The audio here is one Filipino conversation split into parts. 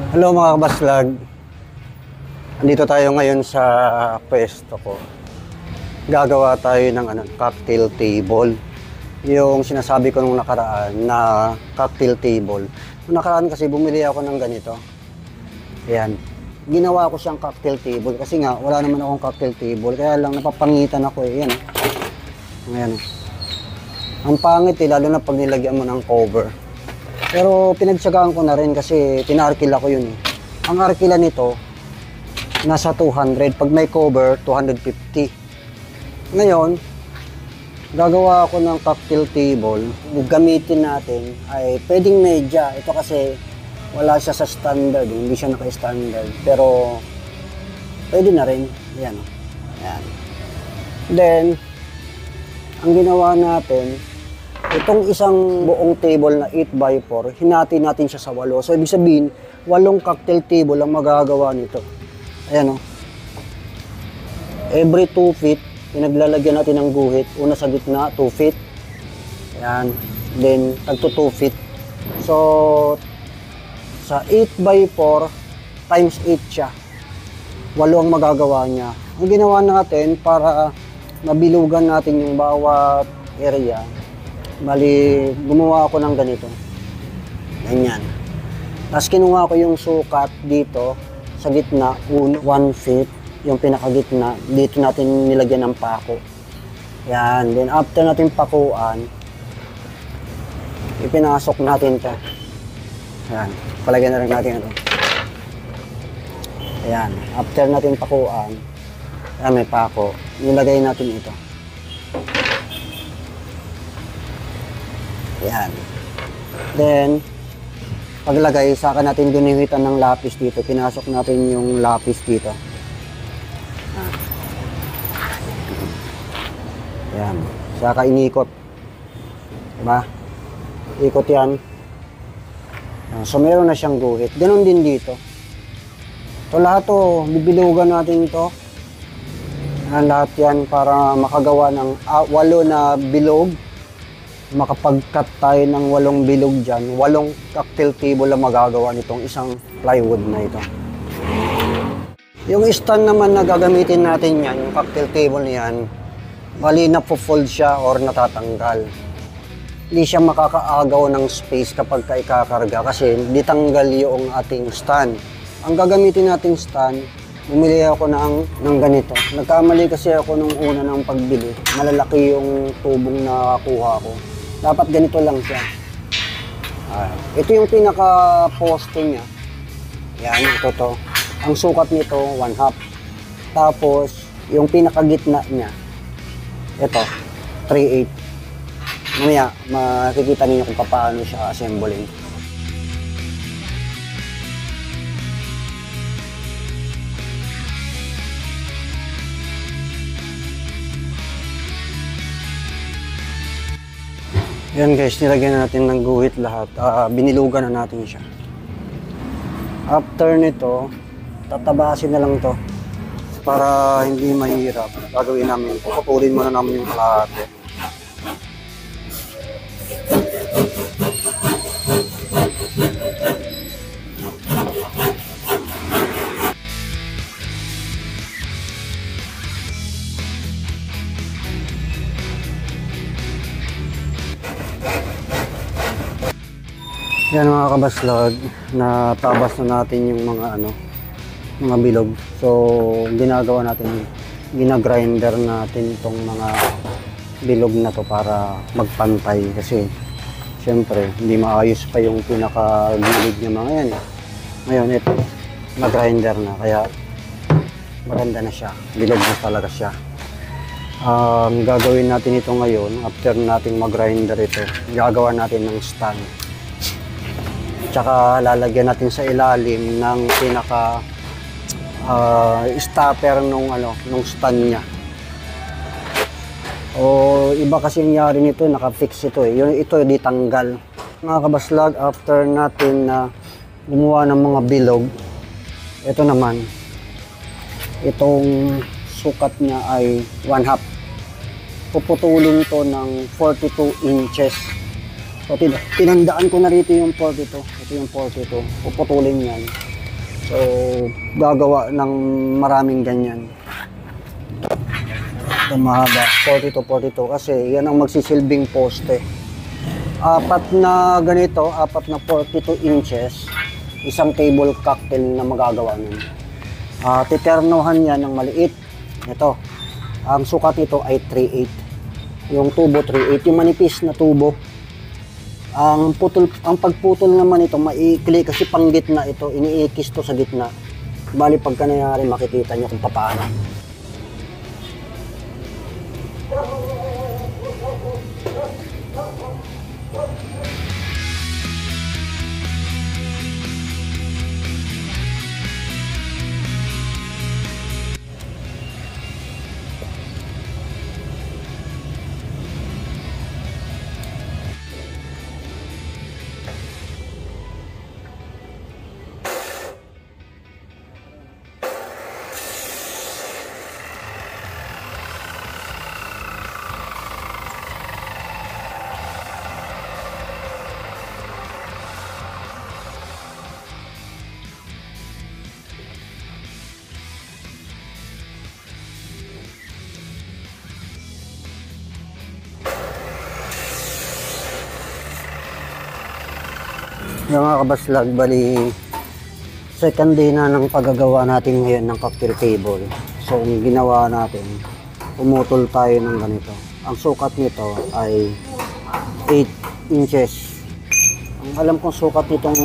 Hello mga kabaslag. Andito tayo ngayon sa pwesto ko. Gagawa tayo ng cocktail table. Yung sinasabi ko nung nakaraan na cocktail table. Nung nakaraan kasi bumili ako ng ganito. Ayan. Ginawa ko siyang cocktail table kasi nga wala naman akong cocktail table. Kaya lang napapangitan ako eh. Ayan. Ayan. Ang pangit eh, lalo na pag nilagyan mo ng cover. Pero pinagtsagaan ko na rin kasi tinarkila ko yun eh. Ang arkila nito, nasa 200. Pag may cover, 250. Ngayon, gagawa ako ng cocktail table. Gamitin natin ay pwedeng medya. Ito kasi wala siya sa standard. Hindi siya naka-standard. Pero pwede na rin. Yan. Yan. Then, ang ginawa natin, itong isang buong table na 8x4, hinati natin siya sa 8. So, ibig sabihin, 8 cocktail table ang magagawa nito. Ayan o. Every 2 feet, pinaglalagyan natin ng guhit. Una sa gitna, 2 feet. Ayan. Then, tagto 2 feet. So, sa 8x4, times 8 siya. 8 ang magagawa niya. Ang ginawa natin para mabilugan natin yung bawat area, bali, gumawa ako ng ganito. Ganyan. Tapos kinuha ko yung sukat dito sa gitna, 1 feet, yung pinakagitna. Dito natin nilagyan ng pako. Yan. Then after natin pakuan, ipinasok natin to. Yan. Palagyan na rin natin ito. Ayan. After natin pakuan, yan, may pako. Nilagay natin ito. Yan. Then, paglagay, saka natin gunihitan ng lapis dito. Pinasok natin yung lapis dito. Yan. Saka inikot. Diba? Ikot yan. So, meron na siyang guhit. Ganon din dito. So, lahat to, bibilugan natin ito. Lahat yan para makagawa ng 8 na bilog. Makapag-cut tayo ng 8 bilog dyan, 8 cocktail table ang magagawa nitong isang plywood na ito. Yung stand naman na gagamitin natin yan, yung cocktail table niyan, bali napo-fold siya or natatanggal. Hindi siya makakaagaw ng space kapag ikakarga kasi di tanggal yung ating stand. Ang gagamitin nating stand, bumili ako ng ganito. Nagkamali kasi ako nung una ng pagbili. Malalaki yung tubong na kuha ko. Dapat ganito lang siya. Ito yung pinaka-poste niya. Yan, ito to. Ang sukat nito, 1/2. Tapos, yung pinaka-gitna niya, ito, 3/8. Mamaya, makikita niyo kung paano siya assembling. Yan guys, nilagyan natin ng guhit lahat. Binilugan na natin siya. After nito, tatabasin na lang to para hindi mahirap. Gagawin namin, puputulin muna namin yung kalahati. Yan mga kabaslag, natabas na natin yung mga bilog. So, ginagawa natin, ginagrinder natin itong mga bilog na to para magpantay kasi syempre, hindi maayos pa yung pinaka-gilid niya mga yan. Ngayon, ito, nag-grinder na, kaya maganda na siya. Bilog na talaga siya. Gagawin natin ito ngayon, after natin mag-grinder ito, gagawa natin ng stand. Tsaka lalagyan natin sa ilalim ng pinaka stopper nung stand niya. O iba kasi nangyari nito, naka-fix ito eh. Ito di tanggal. Mga kabaslag, after natin na gumawa ng mga bilog, ito naman, itong sukat niya ay 1/2. Puputulin to ng 42 inches. So, tinandaan ko na rito yung 42. Ito yung 42. Puputulin yan. So, gagawa ng maraming ganyan. Ito mahaba, 40 to 42 kasi yan ang magsisilbing poste. Apat na ganito, apat na 42 inches, isang table cocktail na magagawa nun. Titernohan yan ng maliit. Ito, ang sukat nito ay 3/8. Yung tubo 3/8, yung manipis na tubo. Ang pagputol naman ito maikli kasi pang gitna ito, iniikis to sa gitna. Bali pagka nangyari makikita nyo kung paano. Yung mga kabaslag, bali second day na ng paggagawa natin ngayon ng cocktail table. So ang ginawa natin, umutol tayo ng ganito. Ang sukat nito ay 8 inches. Ang alam kong sukat nitong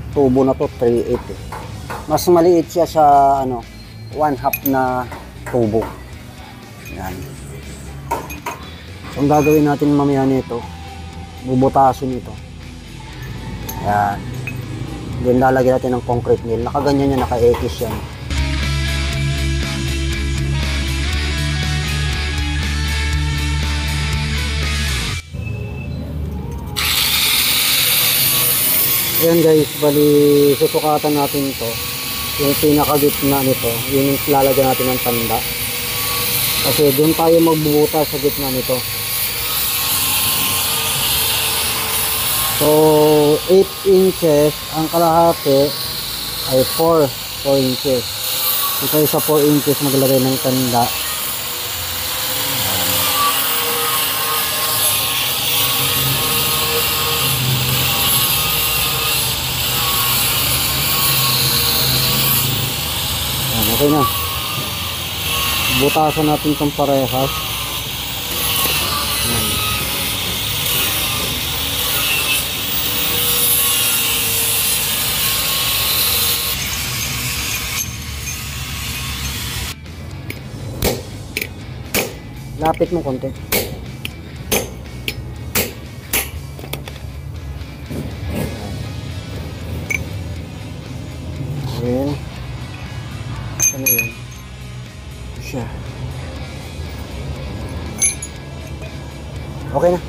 tubo na to 3/8 eh. Mas maliit siya sa 1/2 na tubo. Yan. So ang gagawin natin mamaya nito, bubutasin ito. Yan. Then lalagyan natin ng concrete nail. Nakaganyan yan, naka-X yan. Ayan guys, bali susukatan natin to. Yung pinakagitna nito, yun yung lalagyan natin ng tanda. Kasi doon tayo magbubuta sa gitna nito. So, 8 inches, ang kalahati ay 4 inches. Ito sa 4 inches maglagay ng tanda. Ayan, okay na. Butasan natin itong parehas. Ayan. Lapit mo konti. Ayan. Ano yun? Siya. Okay na.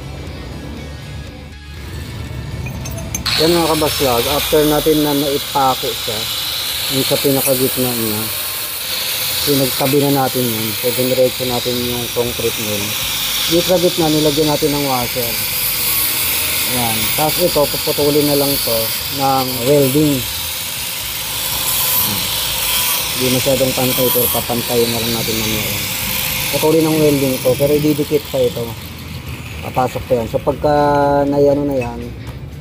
Yan mga kabaslag. After natin na naipako siya, yung sa pinakagitna niya, pinagtabi na natin yun. So, diniretso natin yung concrete nun. Yung sa gitna, nilagyan natin ng washer. Ayan. Tapos ito, puputulin na lang to ng welding. Hindi masyadong pantay, pero papantayin na lang natin mamaya. Putulin ng welding ito, pero didikit pa ito. Papasok pa yan. So, pagka nayano na yan,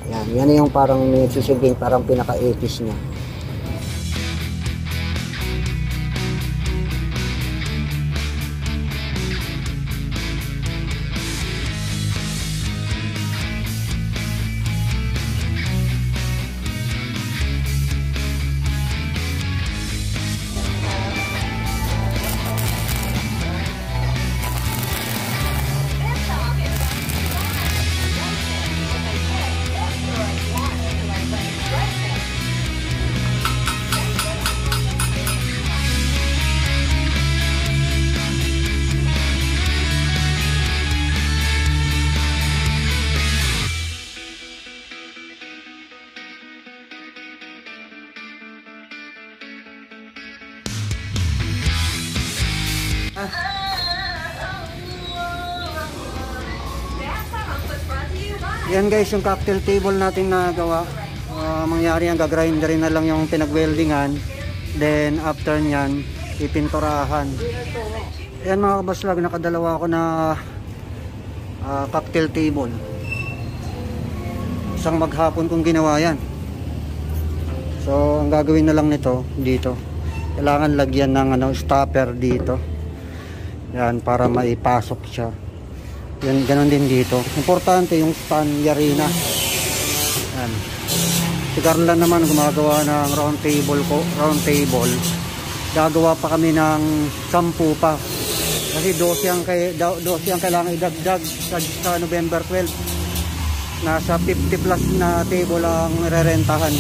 ayan, yan yung parang nagsisilbing parang pinaka-epis niya. Yan guys, yung cocktail table natin na gawa. Mangyari yan, gagrinderin na lang yung pinag-weldingan. Then after nyan, ipinturahan. Ayan mga kabaslag, nakadalawa ako na cocktail table. Isang maghapon kong ginawa yan. So ang gagawin na lang nito dito, kailangan lagyan ng stopper dito. Yan, para maipasok siya. Yan, ganun din dito. Importante yung stand yarina. Yan. Si Carla naman gumagawa ng round table ko, round table. Gagawa pa kami ng 10 pa. Kasi 12 ang kailangan idagdag sa November 12. Nasa 50 plus na table ang rerentahan.